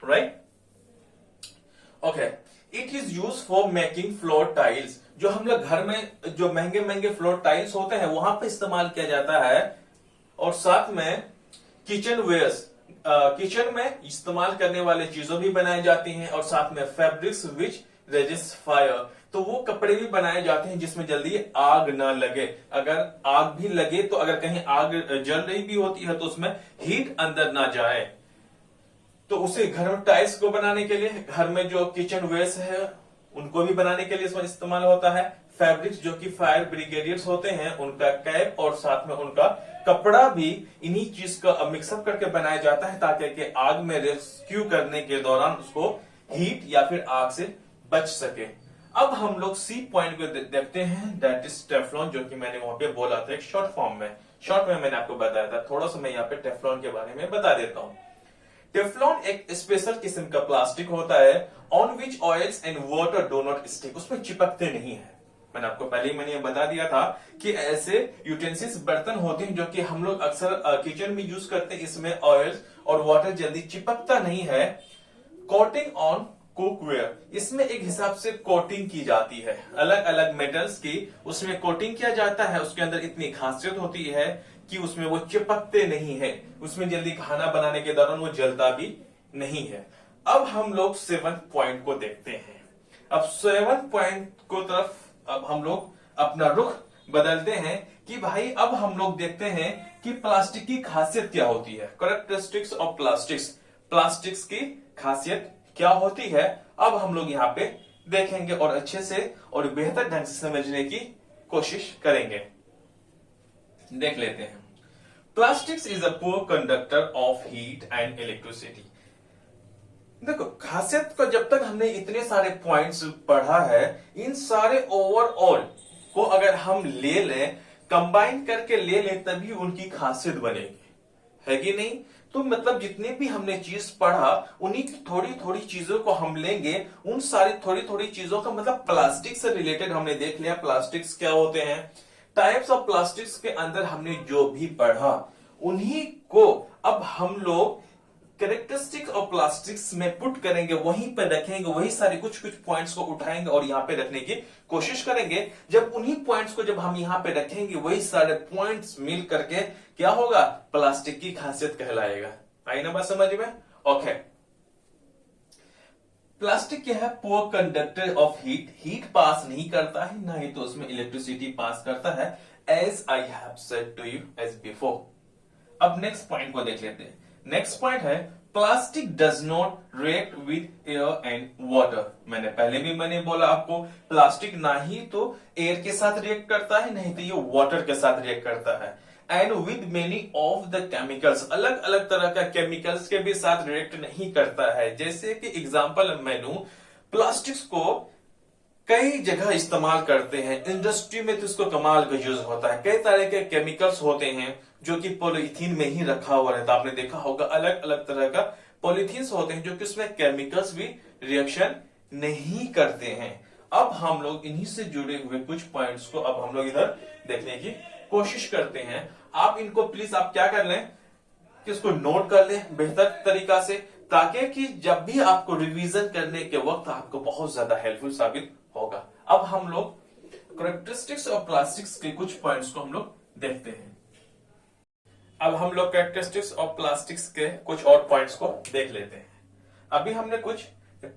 Right, okay. It is use for making floor tiles, जो हम लोग घर में जो महंगे महंगे फ्लोर टाइल्स होते हैं वहां पे इस्तेमाल किया जाता है। और साथ में किचन वेयर्स, किचन में इस्तेमाल करने वाले चीजों भी बनाई जाती हैं। और साथ में फैब्रिक्स विच रेजिस्ट फायर, तो वो कपड़े भी बनाए जाते हैं जिसमें जल्दी आग ना लगे। अगर आग भी लगे तो अगर कहीं आग जल रही भी होती है तो उसमें हीट अंदर ना जाए। तो उसे घर में टाइल्स को बनाने के लिए, घर में जो किचन वेयर्स है उनको भी बनाने के लिए इसमें इस्तेमाल होता है। फैब्रिक्स जो कि फायर ब्रिगेडियर्स होते हैं, उनका कैप और साथ में उनका कपड़ा भी इन्हीं चीज का मिक्सअप करके बनाया जाता है, ताकि कि आग में रेस्क्यू करने के दौरान उसको हीट या फिर आग से बच सके। अब हम लोग सी पॉइंट को देखते हैं, दैट इज टेफ्लॉन, जो कि मैंने वहां पे बोला था एक शॉर्ट फॉर्म में। शॉर्ट में मैंने आपको बताया था, थोड़ा सा मैं यहाँ पे टेफ्लॉन के बारे में बता देता हूँ। टेफ्लॉन एक स्पेशल किस्म का प्लास्टिक होता है, on which oils and water do not stick, उसमें चिपकते नहीं है। मैंने आपको पहले ही मैंने बता दिया था कि ऐसे यूटेंसिल्स बर्तन होते हैं जो कि हम लोग अक्सर किचन में यूज करते हैं, इसमें ऑयल और वाटर जल्दी चिपकता नहीं है। कोटिंग ऑन कुकवेयर, इसमें एक हिसाब से कोटिंग की जाती है, अलग अलग मेटल्स की उसमें कोटिंग किया जाता है। उसके अंदर इतनी खासियत होती है कि उसमें वो चिपकते नहीं है, उसमें जल्दी खाना बनाने के दौरान वो जलता भी नहीं है। अब हम लोग 7th पॉइंट को देखते हैं, अब 7 पॉइंट को तरफ अब हम लोग अपना रुख बदलते हैं कि भाई अब हम लोग देखते हैं कि प्लास्टिक की खासियत क्या होती है। कैरेक्टरिस्टिक्स ऑफ प्लास्टिक्स, प्लास्टिक्स की खासियत क्या होती है, अब हम लोग यहाँ पे देखेंगे और अच्छे से और बेहतर ढंग से समझने की कोशिश करेंगे। देख लेते हैं। Plastics is a poor conductor of heat and electricity. देखो खासियत को जब तक हमने इतने सारे पॉइंट्स पढ़ा है, इन सारे ओवरऑल को अगर हम ले लें, कंबाइन करके ले लें, तभी उनकी खासियत बनेगी, है कि नहीं। तो मतलब जितने भी हमने चीज पढ़ा, उन्हीं की थोड़ी थोड़ी चीजों को हम लेंगे, उन सारी थोड़ी थोड़ी चीजों का मतलब प्लास्टिक से रिलेटेड हमने देख लिया प्लास्टिक्स क्या होते हैं, टाइप्स ऑफ प्लास्टिक्स के अंदर हमने जो भी पढ़ा उन्हीं को अब हम लोग कैरेक्टरिस्टिक्स ऑफ प्लास्टिक्स में पुट करेंगे, वहीं पर रखेंगे, वही सारे कुछ कुछ पॉइंट्स को उठाएंगे और यहां पे रखने की कोशिश करेंगे। जब उन्हीं पॉइंट्स को जब हम यहां पे रखेंगे, वही सारे पॉइंट्स मिल करके क्या होगा, प्लास्टिक की खासियत कहलाएगा। आई ना बात समझ में? ओके। प्लास्टिक क्या है? Poor conductor of heat, heat pass नहीं करता है, ना ही तो उसमें इलेक्ट्रिसिटी पास करता है, as I have said to you as before. अब नेक्स्ट पॉइंट को देख लेते हैं। नेक्स्ट पॉइंट है plastic does not react with air and water. मैंने बोला आपको, प्लास्टिक ना ही तो एयर के साथ रिएक्ट करता है, नहीं तो ये वाटर के साथ रिएक्ट करता है, and with many of the chemicals, अलग अलग तरह का केमिकल्स के भी साथ रिएक्ट नहीं करता है। जैसे कि एग्जांपल मैं लूं, प्लास्टिक्स को कई जगह इस्तेमाल करते हैं, इंडस्ट्री में तो इसको कमाल का यूज होता है, कई तरह के केमिकल्स होते हैं जो कि पॉलीथीन में ही रखा हुआ रहता है। आपने देखा होगा अलग अलग तरह का पॉलीथीन्स होते हैं जो कि उसमें केमिकल्स भी रिएक्शन नहीं करते हैं। अब हम लोग इन्हीं से जुड़े हुए कुछ पॉइंट्स को अब हम लोग इधर देखने की कोशिश करते हैं। आप इनको प्लीज आप क्या कर लें कि इसको नोट कर लें बेहतर तरीका से, ताकि कि जब भी आपको रिवीजन करने के वक्त आपको बहुत ज्यादा हेल्पफुल साबित होगा। अब हम लोग कैरेक्टरिस्टिक्स ऑफ प्लास्टिक्स के कुछ पॉइंट्स को हम लोग देखते हैं। अब हम लोग कैरेक्टरिस्टिक्स ऑफ प्लास्टिक्स के कुछ और पॉइंट्स को देख लेते हैं। अभी हमने कुछ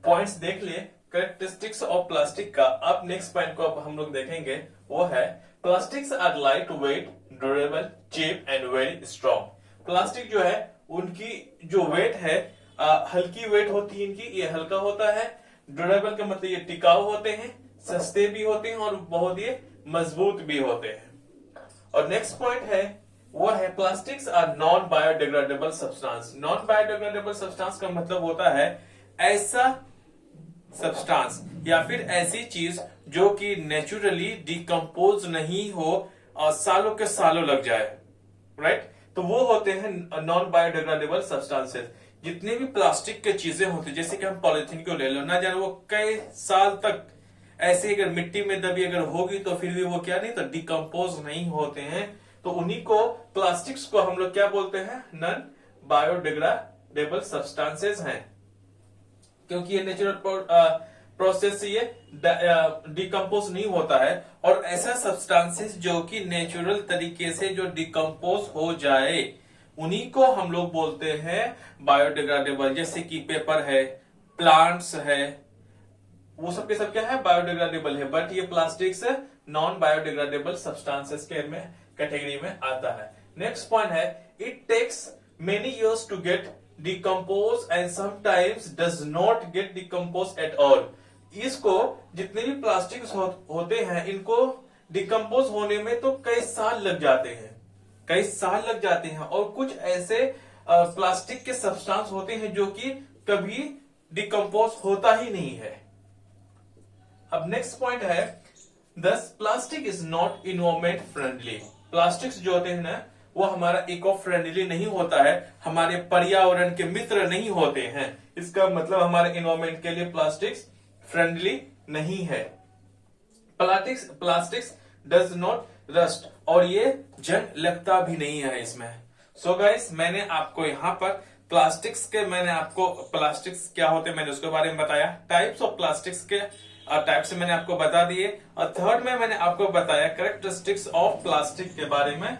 पॉइंट्स देख लिए कैरेक्टरिस्टिक्स ऑफ प्लास्टिक का। अब नेक्स्ट पॉइंट को अब हम लोग देखेंगे, वो है plastics are light weight, durable, cheap and very strong. Plastic जो है उनकी जो वेट है हल्की वेट होती है इनकी, ये हल्का होता है। ड्यूरेबल का मतलब ये टिकाऊ होते हैं, सस्ते भी होते हैं और बहुत ही मजबूत भी होते हैं। और नेक्स्ट पॉइंट है वो है plastics are non biodegradable substance. Non biodegradable substance का मतलब होता है ऐसा सब्सटेंस या फिर ऐसी चीज जो कि नेचुरली डिकम्पोज नहीं हो और सालों के सालों लग जाए, राइट। तो वो होते हैं नॉन बायोडिग्रेडेबल सब्सटेंसेस। जितने भी प्लास्टिक के चीजें होती है, जैसे कि हम पॉलिथीन को ले लो, ना जाने वो कई साल तक ऐसे अगर मिट्टी में दबी अगर होगी तो फिर भी वो क्या नहीं तो डिकम्पोज नहीं होते हैं, तो उन्हीं को प्लास्टिक्स को हम लोग क्या बोलते हैं, नॉन बायोडिग्रेडेबल सब्सटेंसेस हैं, क्योंकि ये नेचुरल प्रोसेस से ये डिकम्पोज नहीं होता है। और ऐसा सब्सटेंसेस जो कि नेचुरल तरीके से जो डिकम्पोज हो जाए उन्हीं को हम लोग बोलते हैं बायोडिग्रेडेबल। जैसे कि पेपर है, प्लांट्स है, वो सब के सब क्या है, बायोडिग्रेडेबल है। बट ये प्लास्टिक्स नॉन बायोडिग्रेडेबल सब्सटेंसेस के में कैटेगरी में आता है। नेक्स्ट पॉइंट है it takes many years to get decompose and sometimes does not get decompose at all. इसको जितने भी प्लास्टिक्स होते हैं इनको डिकम्पोज होने में तो कई साल लग जाते हैं, कई साल लग जाते हैं। और कुछ ऐसे प्लास्टिक के सब्सटेंस होते हैं जो कि कभी डिकम्पोज होता ही नहीं है। अब नेक्स्ट पॉइंट है दस plastic is not environment friendly. Plastics जो होते हैं ना वो हमारा इको फ्रेंडली नहीं होता है, हमारे पर्यावरण के मित्र नहीं होते हैं। इसका मतलब हमारे इन्वायरमेंट के लिए प्लास्टिक्स फ्रेंडली नहीं है। प्लास्टिक्स डज नॉट रस्ट, और ये जंग लगता भी नहीं है इसमें। सो गाइस, मैंने आपको यहाँ पर प्लास्टिक्स क्या होते हैं मैंने उसके बारे में बताया। टाइप्स ऑफ प्लास्टिक्स के टाइप से मैंने आपको बता दिए, और थर्ड में मैंने आपको बताया कैरेक्टरिस्टिक्स ऑफ प्लास्टिक के बारे में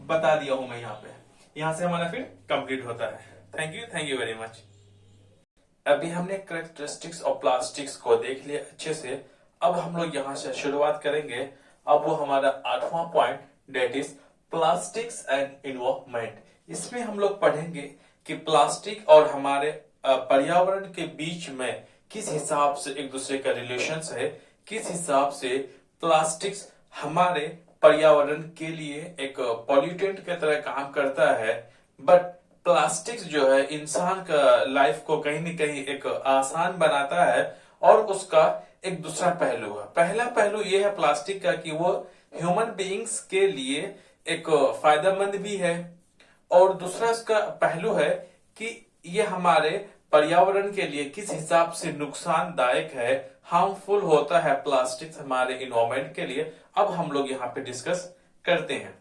बता दिया हूं मैं यहाँ पे। यहां से हमारा फिर कंप्लीट होता है। Thank you very much. अभी हमने कैरेक्टरिस्टिक्स ऑफ प्लास्टिक्स को देख लिया अच्छे से। अब हम लोग यहाँ से शुरुआत करेंगे। अब वो हमारा 8वां point, that is plastics and environment. इसमें हम लोग पढ़ेंगे कि प्लास्टिक और हमारे पर्यावरण के बीच में किस हिसाब से एक दूसरे का रिलेशंस है, किस हिसाब से प्लास्टिक्स हमारे पर्यावरण के लिए एक पॉल्यूटेंट की तरह काम करता है। बट प्लास्टिक्स जो है इंसान का लाइफ को कहीं न कहीं एक आसान बनाता है। और उसका एक दूसरा पहलू है। पहला पहलू यह है प्लास्टिक का कि वो ह्यूमन बीइंग्स के लिए एक फायदेमंद भी है, और दूसरा इसका पहलू है कि ये हमारे पर्यावरण के लिए किस हिसाब से नुकसानदायक है, हार्मफुल होता है प्लास्टिक हमारे इन्वायरमेंट के लिए। अब हम लोग यहाँ पे डिस्कस करते हैं।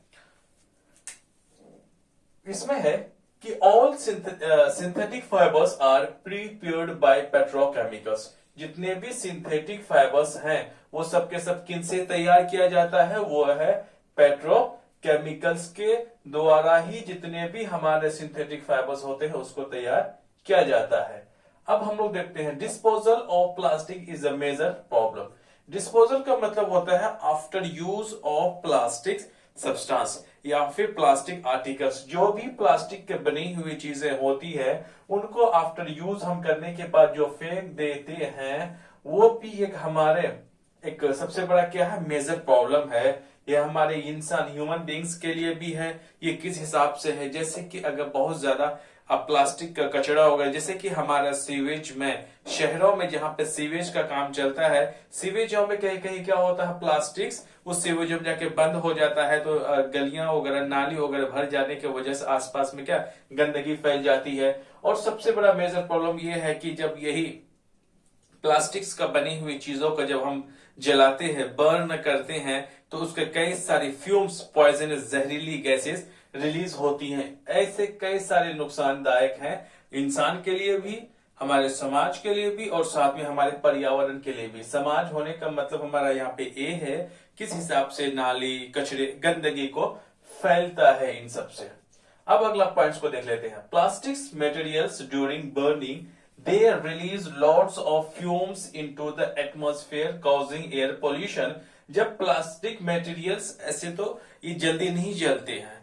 इसमें है कि all synthetic fibres are prepared by petrochemicals. जितने भी सिंथेटिक फाइबर्स हैं वो सब के सब किन से तैयार किया जाता है, वो है पेट्रोकेमिकल्स के द्वारा ही जितने भी हमारे सिंथेटिक फाइबर्स होते हैं उसको तैयार किया जाता है। अब हम लोग देखते हैं disposal of plastic is a major problem. Disposal का मतलब होता है after use of plastic substance या फिर प्लास्टिक आर्टिकल्स। जो भी प्लास्टिक के बनी हुई चीजें होती है उनको आफ्टर यूज हम करने के बाद जो फेंक देते हैं वो भी एक हमारे एक सबसे बड़ा क्या है, मेजर प्रॉब्लम है। ये हमारे इंसान ह्यूमन बींग्स के लिए भी है। ये किस हिसाब से है, जैसे कि अगर बहुत ज्यादा अब प्लास्टिक का कचरा होगा, जैसे कि हमारा सीवेज में, शहरों में जहां पे सीवेज का काम चलता है, सीवेजों में कहीं कहीं क्या होता है प्लास्टिक्स उस सीवेज में जाके बंद हो जाता है, तो गलियां वगैरह नाली वगैरह भर जाने की वजह से आसपास में क्या गंदगी फैल जाती है। और सबसे बड़ा मेजर प्रॉब्लम ये है कि जब यही प्लास्टिक्स का बनी हुई चीजों का जब हम जलाते हैं, बर्न करते हैं, तो उसके कई सारी फ्यूम्स, पॉइजनस जहरीली गैसेस रिलीज होती हैं। ऐसे कई सारे नुकसानदायक हैं इंसान के लिए भी, हमारे समाज के लिए भी, और साथ में हमारे पर्यावरण के लिए भी। समाज होने का मतलब हमारा यहाँ पे ए है किस हिसाब से नाली, कचरे, गंदगी को फैलता है इन सब से। अब अगला पॉइंट्स को देख लेते हैं। Plastics materials during burning they release lots of fumes into the atmosphere causing air pollution। जब प्लास्टिक मटेरियल्स ऐसे तो ये जल्दी नहीं जलते हैं,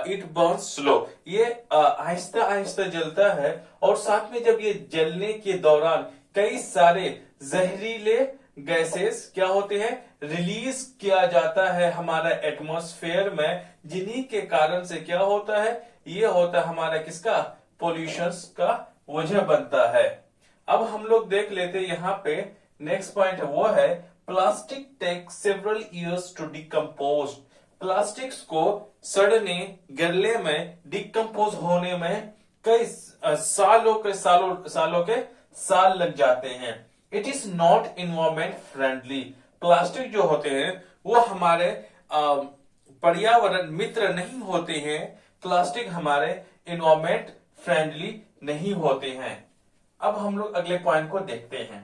इट बर्न्स स्लो, ये आहिस्ता आहिस्ता जलता है। और साथ में जब ये जलने के दौरान कई सारे जहरीले गैसेस क्या होते हैं, रिलीज किया जाता है हमारा एटमॉस्फेयर में, जिन्हीं के कारण से क्या होता है, ये होता है हमारा किसका, पोल्यूशन का वजह बनता है। अब हम लोग देख लेते यहाँ पे नेक्स्ट पॉइंट है, वो है plastic take several years to decompose. Plastics को सड़ने, गिरने में, डिकम्पोज होने में कई सालों के साल लग जाते हैं। It is not environment friendly. Plastic जो होते हैं वो हमारे पर्यावरण मित्र नहीं होते हैं। प्लास्टिक हमारे इन्वायरमेंट फ्रेंडली नहीं होते हैं। अब हम लोग अगले पॉइंट को देखते हैं।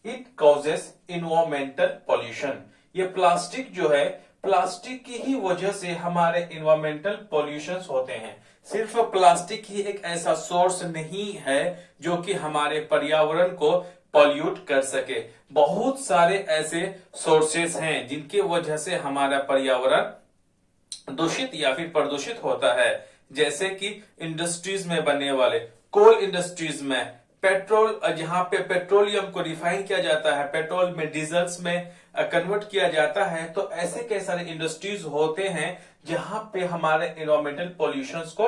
It causes environmental pollution. ये प्लास्टिक जो है, प्लास्टिक की ही वजह से हमारे इन्वायरमेंटल पॉल्यूशन होते हैं। सिर्फ प्लास्टिक ही एक ऐसा सोर्स नहीं है जो कि हमारे पर्यावरण को पॉल्यूट कर सके। बहुत सारे ऐसे सोर्सेस हैं जिनकी वजह से हमारा पर्यावरण दूषित या फिर प्रदूषित होता है। जैसे कि इंडस्ट्रीज में बनने वाले, कोल इंडस्ट्रीज में पेट्रोल, जहां पे पेट्रोलियम को रिफाइन किया जाता है, पेट्रोल में डीजल्स में कन्वर्ट किया जाता है, तो ऐसे कई सारे इंडस्ट्रीज होते हैं जहां पे हमारे इन्वायरमेंटल पॉल्यूशंस को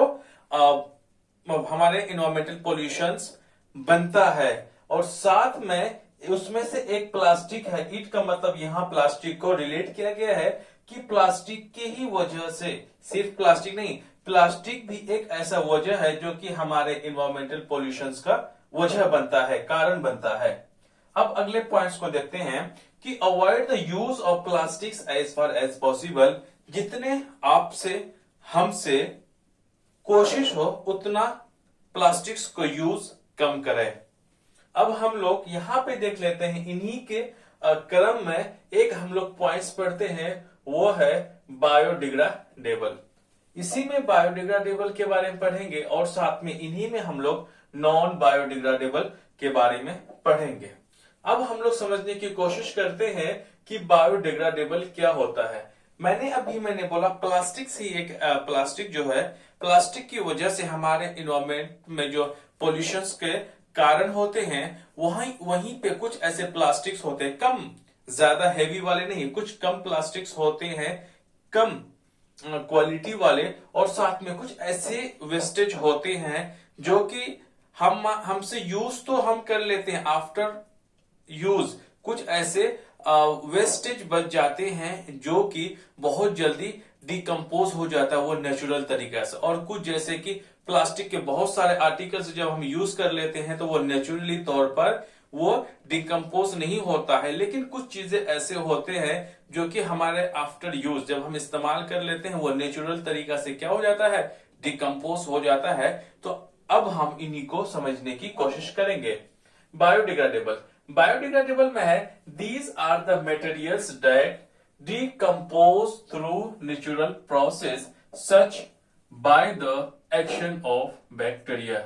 हमारे इन्वायरमेंटल पॉल्यूशंस बनता है। और साथ में उसमें से एक प्लास्टिक है। ईट का मतलब यहाँ प्लास्टिक को रिलेट किया गया है कि प्लास्टिक की ही वजह से, सिर्फ प्लास्टिक नहीं, प्लास्टिक भी एक ऐसा वजह है जो कि हमारे इन्वायरमेंटल पॉल्यूशंस का वजह बनता है, कारण बनता है। अब अगले पॉइंट्स को देखते हैं कि avoid the use of plastics as far as possible. जितने आपसे हमसे कोशिश हो उतना प्लास्टिक्स को यूज कम करें। अब हम लोग यहाँ पे देख लेते हैं, इन्हीं के क्रम में एक हम लोग पॉइंट्स पढ़ते हैं, वो है बायोडिग्रेडेबल। इसी में बायोडिग्रेडेबल के बारे में पढ़ेंगे और साथ में इन्हीं में हम लोग नॉन बायोडिग्रेडेबल के बारे में पढ़ेंगे। अब हम लोग समझने की कोशिश करते हैं कि बायोडिग्रेडेबल क्या होता है। मैंने बोला प्लास्टिक से एक प्लास्टिक जो है, प्लास्टिक की वजह से हमारे इन्वायरमेंट में जो पोल्यूशंस के कारण होते हैं, वहीं पे कुछ ऐसे प्लास्टिक्स होते हैं, कम ज्यादा हैवी वाले नहीं, कुछ कम प्लास्टिक्स होते हैं, कम क्वालिटी वाले, और साथ में कुछ ऐसे वेस्टेज होते हैं जो कि हमसे यूज तो हम कर लेते हैं, आफ्टर यूज कुछ ऐसे वेस्टेज बच जाते हैं जो कि बहुत जल्दी डिकम्पोज हो जाता है वो नेचुरल तरीके से। और कुछ जैसे कि प्लास्टिक के बहुत सारे आर्टिकल्स जब हम यूज कर लेते हैं तो वो नेचुरली तौर पर वो डिकम्पोज नहीं होता है, लेकिन कुछ चीजें ऐसे होते हैं जो कि हमारे आफ्टर यूज जब हम इस्तेमाल कर लेते हैं वो नेचुरल तरीका से क्या हो जाता है, डिकम्पोज हो जाता है। तो अब हम इन्हीं को समझने की कोशिश करेंगे। बायोडिग्रेडेबल में है, these are the materials that decompose through natural process such by the action of bacteria.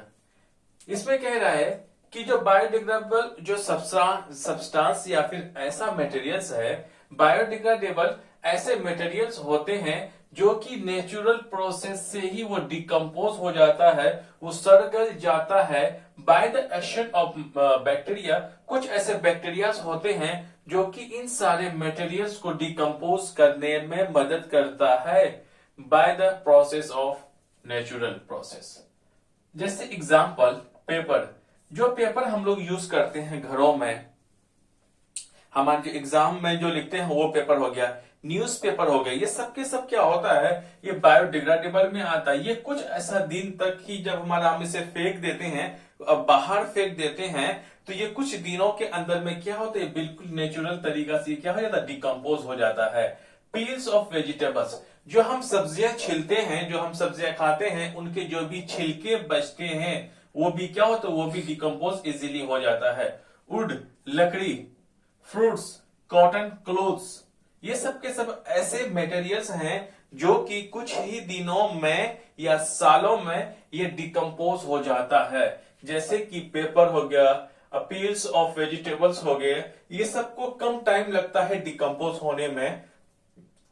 इसमें कह रहा है कि जो बायोडिग्रेडेबल जो सब्सटेंस या फिर ऐसा मटेरियल्स है, बायोडिग्रेडेबल ऐसे मटेरियल्स होते हैं जो कि नेचुरल प्रोसेस से ही वो डिकम्पोज हो जाता है, वो सड़ गल जाता है bye the action of bacteria. कुछ ऐसे बैक्टीरिया होते हैं जो कि इन सारे मटेरियल्स को डिकम्पोज करने में मदद करता है by the process of natural process. जैसे एग्जांपल पेपर, जो पेपर हम लोग यूज करते हैं घरों में, हमारे जो एग्जाम में जो लिखते हैं वो पेपर हो गया, न्यूज़पेपर हो गया, ये सब के सब क्या होता है, ये बायोडिग्रेडेबल में आता है। ये कुछ ऐसा दिन तक ही जब हमारा हम इसे फेंक देते हैं, अब बाहर फेंक देते हैं, तो ये कुछ दिनों के अंदर में क्या होता है, बिल्कुल नेचुरल तरीका से क्या हो जाता है, डिकम्पोज हो जाता है। पील्स ऑफ वेजिटेबल्स, जो हम सब्जियां छिलते हैं, जो हम सब्जियां खाते हैं, उनके जो भी छिलके बचते हैं वो भी क्या होता है, वो भी डिकम्पोज इजीली हो जाता है। वुड, लकड़ी, फ्रूट्स, कॉटन, क्लोथ्स, ये सब के सब ऐसे मटेरियल्स हैं जो कि कुछ ही दिनों में या सालों में ये डिकम्पोज हो जाता है। जैसे कि पेपर हो गया, पील्स ऑफ वेजिटेबल्स हो गए, ये सबको कम टाइम लगता है डिकम्पोज होने में।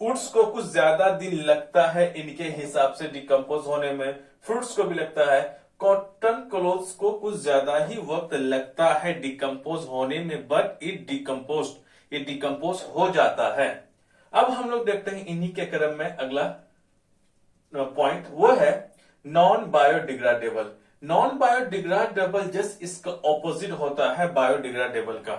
वुड्स को कुछ ज्यादा दिन लगता है इनके हिसाब से डिकम्पोज होने में, फ्रूट्स को भी लगता है। कॉटन क्लोथ्स को कुछ ज्यादा ही वक्त लगता है डिकम्पोज होने में, बट इट डिकम्पोज, ये डिकम्पोज हो जाता है। अब हम लोग देखते हैं इन्हीं के क्रम में अगला पॉइंट, वो है non biodegradable. Non biodegradable just इसका ऑपोजिट होता है बायोडिग्रेडेबल का।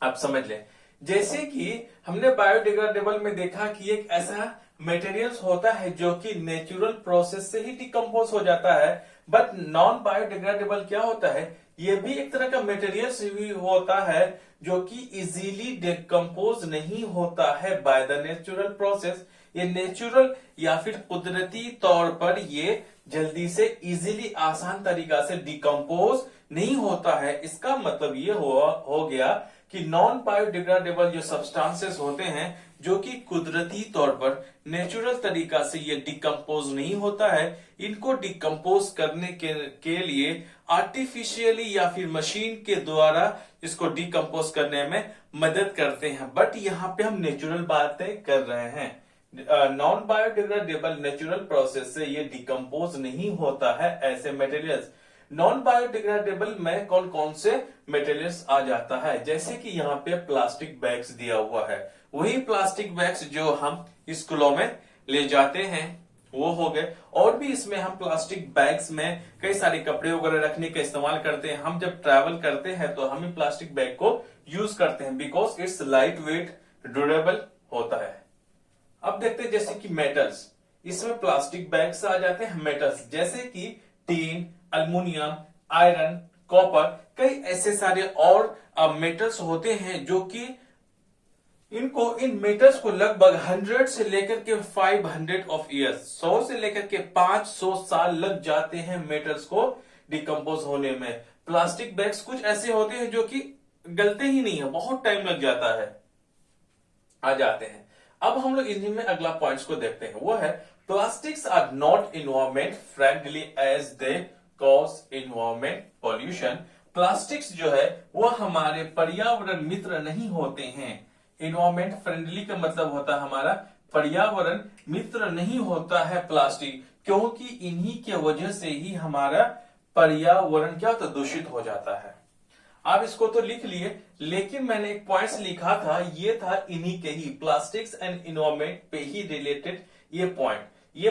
आप समझ लें, जैसे कि हमने बायोडिग्रेडेबल में देखा कि एक ऐसा मटेरियल्स होता है जो कि नेचुरल प्रोसेस से ही डिकम्पोज हो जाता है, बट नॉन बायोडिग्रेडेबल क्या होता है, ये भी एक तरह का मटेरियल्स ही होता है जो कि इजीली डिकम्पोज नहीं होता है बाय द नेचुरल प्रोसेस। ये नेचुरल या फिर कुदरती तौर पर ये जल्दी से इजीली आसान तरीका से डिकम्पोज नहीं होता है। इसका मतलब ये हो गया कि नॉन बायोडिग्रेडेबल जो सब्सटेंसेस होते हैं जो कि कुदरती तौर पर नेचुरल तरीका से ये डिकम्पोज नहीं होता है, इनको डिकम्पोज करने के लिए आर्टिफिशियली या फिर मशीन के द्वारा इसको डिकम्पोज करने में मदद करते हैं। बट यहाँ पे हम नेचुरल बातें कर रहे हैं। नॉन बायोडिग्रेडेबल नेचुरल प्रोसेस से ये डिकम्पोज नहीं होता है ऐसे मटेरियल्स। नॉन बायोडिग्रेडेबल में कौन कौन से मटेरियल्स आ जाता है, जैसे कि यहाँ पे प्लास्टिक बैग्स दिया हुआ है, वही प्लास्टिक बैग्स जो हम स्कूलों में ले जाते हैं वो हो गए। और भी इसमें हम प्लास्टिक बैग्स में कई सारे कपड़े वगैरह रखने का इस्तेमाल करते हैं। हम जब ट्रैवल करते हैं तो हम प्लास्टिक बैग को यूज करते हैं because its light weight, durable होता है। अब देखते हैं जैसे कि मेटल्स, इसमें प्लास्टिक बैग्स आ जाते हैं मेटल्स, जैसे कि टीन, अल्युमिनियम, आयरन, कॉपर, कई ऐसे सारे और मेटल्स होते हैं जो कि इन मेटल्स को लगभग 100 से लेकर के 500 ऑफ ईयर्स, 100 से लेकर के 500 साल लग जाते हैं मेटल्स को डिकम्पोज होने में। प्लास्टिक बैग्स कुछ ऐसे होते हैं जो कि गलते ही नहीं है, बहुत टाइम लग जाता है, आ जाते हैं। अब हम लोग इन्हीं में अगला पॉइंट्स को देखते हैं, वो है plastics are not environment friendly as they cause environment pollution. Plastics जो है वो हमारे पर्यावरण मित्र नहीं होते हैं। इन्वायरमेंट फ्रेंडली का मतलब होता है हमारा पर्यावरण मित्र नहीं होता है प्लास्टिक, क्योंकि इन्हीं के वजह से ही हमारा पर्यावरण क्या होता है, दूषित हो जाता है। आप इसको तो लिख लिए, लेकिन मैंने एक पॉइंट्स लिखा था, ये था इन्हीं के ही, प्लास्टिक्स एंड इन्वायरमेंट पे ही रिलेटेड ये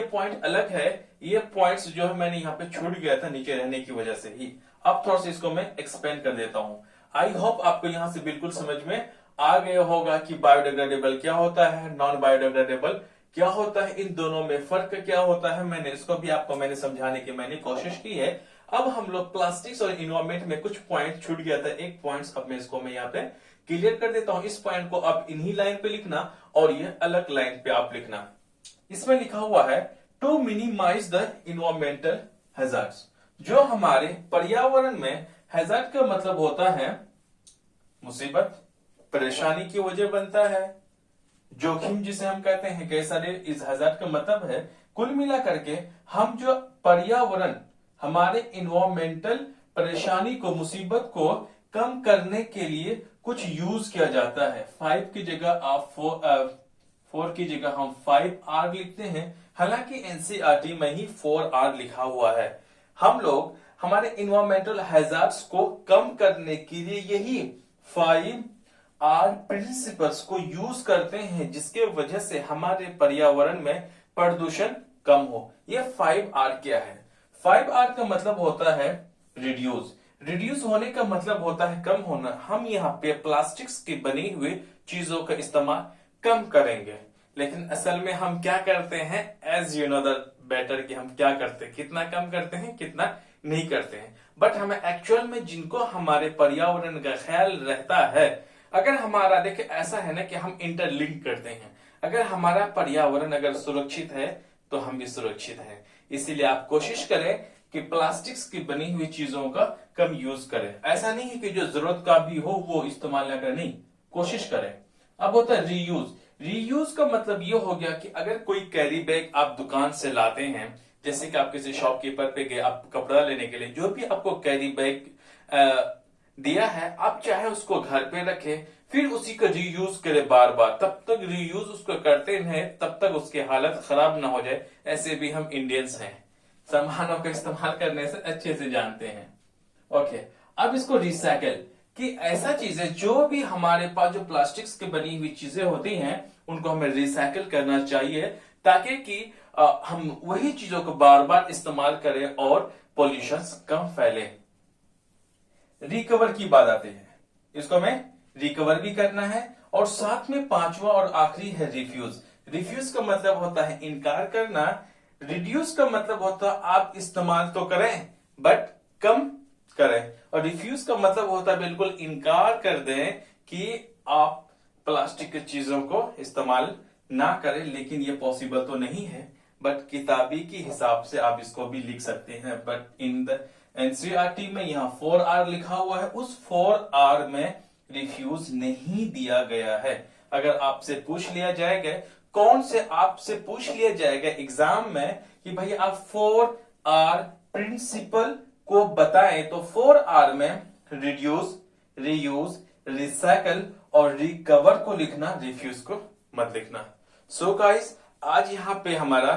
पॉइंट अलग है। ये पॉइंट्स जो है मैंने यहाँ पे छूट गया था नीचे रहने की वजह से ही। अब थोड़ा सा इसको मैं एक्सप्लेन कर देता हूं। आई होप आपको यहाँ से बिल्कुल समझ में आ गया होगा कि बायोडिग्रेडेबल क्या होता है, नॉन बायोडिग्रेडेबल क्या होता है, इन दोनों में फर्क क्या होता है। मैंने इसको भी आपको समझाने की कोशिश की है। अब हम लोग प्लास्टिक्स और इन्वायरमेंट में कुछ पॉइंट छूट गया था, एक पॉइंट अब मैं यहाँ पे क्लियर कर देता हूं। इस पॉइंट को आप इन्हीं लाइन पे लिखना और ये अलग लाइन पे आप लिखना। इसमें लिखा हुआ है to minimise the environmental hazards. जो हमारे पर्यावरण में हैजार्ड का मतलब होता है मुसीबत, परेशानी की वजह बनता है, जोखिम जिसे हम कहते हैं। कई सारे इस हैजार्ड का मतलब है कुल मिला करके हम जो पर्यावरण हमारे इन्वायरमेंटल परेशानी को, मुसीबत को कम करने के लिए कुछ यूज किया जाता है। 5 की जगह आप 4 की जगह हम 5R लिखते हैं, हालांकि एनसीईआरटी में ही 4R लिखा हुआ है। हम लोग हमारे इन्वायरमेंटल हैजार्ड्स को कम करने के लिए यही 5R प्रिंसिपल्स को यूज करते हैं, जिसके वजह से हमारे पर्यावरण में प्रदूषण कम हो। ये 5R क्या है? 5R का मतलब होता है रिड्यूस होने का मतलब होता है कम होना। हम यहाँ पे प्लास्टिक्स की बनी हुई चीजों का इस्तेमाल कम करेंगे, लेकिन असल में हम क्या करते हैं, as you know the better, कि हम क्या करते हैं, कितना कम करते हैं, कितना नहीं करते हैं। बट हमें एक्चुअल में जिनको हमारे पर्यावरण का ख्याल रहता है, अगर हमारा देखिए ऐसा है ना कि हम इंटरलिंक करते हैं। अगर हमारा पर्यावरण अगर सुरक्षित है तो हम भी सुरक्षित हैं। इसीलिए आप कोशिश करें कि प्लास्टिक्स की बनी हुई चीजों का कम यूज करें। ऐसा नहीं है कि जो जरूरत का भी हो वो इस्तेमाल न करें, नहीं, कोशिश करें। अब होता है रीयूज का मतलब ये हो गया कि अगर कोई कैरी बैग आप दुकान से लाते हैं, जैसे कि आप किसी शॉपकीपर पे गए आप कपड़ा लेने के लिए, जो भी आपको कैरी बैग दिया है, आप चाहे उसको घर पे रखें, फिर उसी का रीयूज करें बार बार। तब तक रीयूज उसको करते हैं तब तक उसकी हालत खराब ना हो जाए। ऐसे भी हम इंडियंस हैं, सामानों का इस्तेमाल करने से अच्छे से जानते हैं। ओके, अब इसको रिसाइकल कि ऐसा चीजें जो भी हमारे पास जो प्लास्टिक्स की बनी हुई चीजें होती हैं उनको हमें रिसाइकल करना चाहिए, ताकि कि हम वही चीजों को बार बार इस्तेमाल करें और पॉल्यूशन कम फैले। रिकवर की बात आती है, इसको हमें रिकवर भी करना है। और साथ में पांचवा और आखिरी है रिफ्यूज का मतलब होता है इनकार करना। रिड्यूस का मतलब होता है आप इस्तेमाल तो करें बट कम करें, और रिफ्यूज का मतलब होता है बिल्कुल इनकार कर दें कि आप प्लास्टिक की चीजों को इस्तेमाल ना करें। लेकिन ये पॉसिबल तो नहीं है, बट किताबी के हिसाब से आप इसको भी लिख सकते हैं। बट इन द एनसीईआरटी में यहाँ 4R लिखा हुआ है, उस 4R में रिफ्यूज नहीं दिया गया है। अगर आपसे पूछ लिया जाएगा, कौन से आपसे पूछ लिया जाएगा एग्जाम में कि भाई आप 4R प्रिंसिपल को बताएं, तो 4R में रिड्यूस, रीयूज, रिसाइकल और रिकवर को लिखना, रिफ्यूज को मत लिखना। सो गाइस, आज यहाँ पे हमारा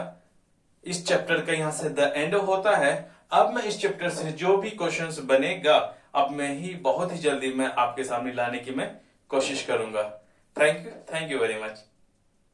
इस चैप्टर का यहाँ से द एंड होता है। अब मैं इस चैप्टर से जो भी क्वेश्चंस बनेगा अब मैं ही बहुत ही जल्दी मैं आपके सामने लाने की मैं कोशिश करूंगा। Thank you very much.